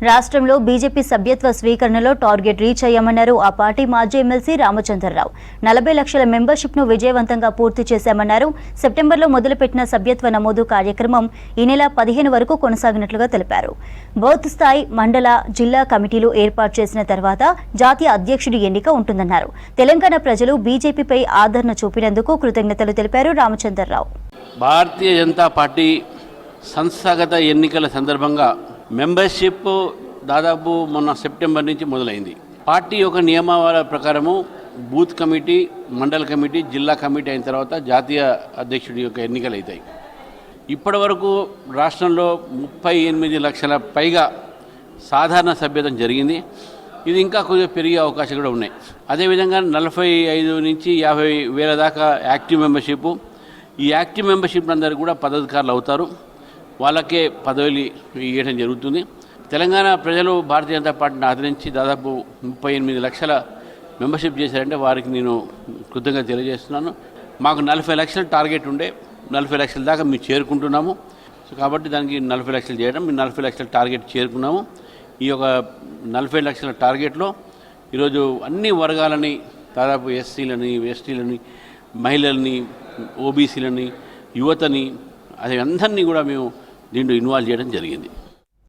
రాష్ట్రంలో బీజేపీ సభ్యత్వ స్వీకరణలో target reach అయ్యామన్నారు ఆ పార్టీ మాజీ ఎమ్మెల్సీ రామచంద్రరావు. 40 లక్షల మెంబర్షిప్ ను విజయవంతంగా పూర్తి చేశామన్నారు. సెప్టెంబర్లో మొదలుపెట్టిన సభ్యత్వ నమోదు కార్యక్రమం ఈ నెల 15 వరకు కొనసాగినట్లుగా తెలిపారు. బూత్ స్థాయి, మండల, జిల్లా కమిటీలు ఏర్పాటు చేసిన తర్వాత జాతీయ అధ్యక్షుడి ఎన్నిక ఉంటుందన్నారు. తెలంగాణ ప్రజలు బీజేపీపై ఆదరణ చూపినందుకు కృతజ్ఞతలు తెలిపారు రామచంద్రరావు. భారతీయ జనతా పార్టీ సంస్థాగత ఎన్నికల సందర్భంగా మెంబర్షిప్ దాదాపు మొన్న సెప్టెంబర్ నుంచి మొదలైంది. పార్టీ యొక్క నియమావళి ప్రకారము బూత్ కమిటీ, మండల కమిటీ, జిల్లా కమిటీ అయిన తర్వాత జాతీయ అధ్యక్షుడి యొక్క ఎన్నికలు అవుతాయి. ఇప్పటి వరకు రాష్ట్రంలో 38 లక్షల పైగా సాధారణ సభ్యత్వం జరిగింది. ఇది ఇంకా కొద్దిగా పెరిగే అవకాశాలు కూడా ఉన్నాయి. అదేవిధంగా 45 నుంచి 50 వేల దాకా యాక్టివ్ మెంబర్షిప్. ఈ యాక్టివ్ మెంబర్షిప్ అందరూ కూడా పదవీకారులు అవుతారు. వాళ్ళకే పదవులు ఇవ్వడం జరుగుతుంది. తెలంగాణ ప్రజలు భారతీయ జనతా పార్టీని ఆదరించి దాదాపు 38 లక్షల మెంబర్షిప్ చేశారంటే వారికి నేను కృతజ్ఞత తెలియజేస్తున్నాను. మాకు 40 లక్షల టార్గెట్ ఉండే, 40 లక్షల దాకా మేము చేరుకుంటున్నాము. సో కాబట్టి దానికి 40 లక్షలు చేయడం, మేము 40 లక్షల టార్గెట్ చేరుకున్నాము. ఈ యొక్క 40 లక్షల టార్గెట్లో ఈరోజు అన్ని వర్గాలని, దాదాపు ఎస్సీలని, ఎస్టీలని, మహిళల్ని, ఓబీసీలని, యువతని, అది అందరినీ కూడా మేము దీంట్లో ఇన్వాల్వ్ చేయడం జరిగింది.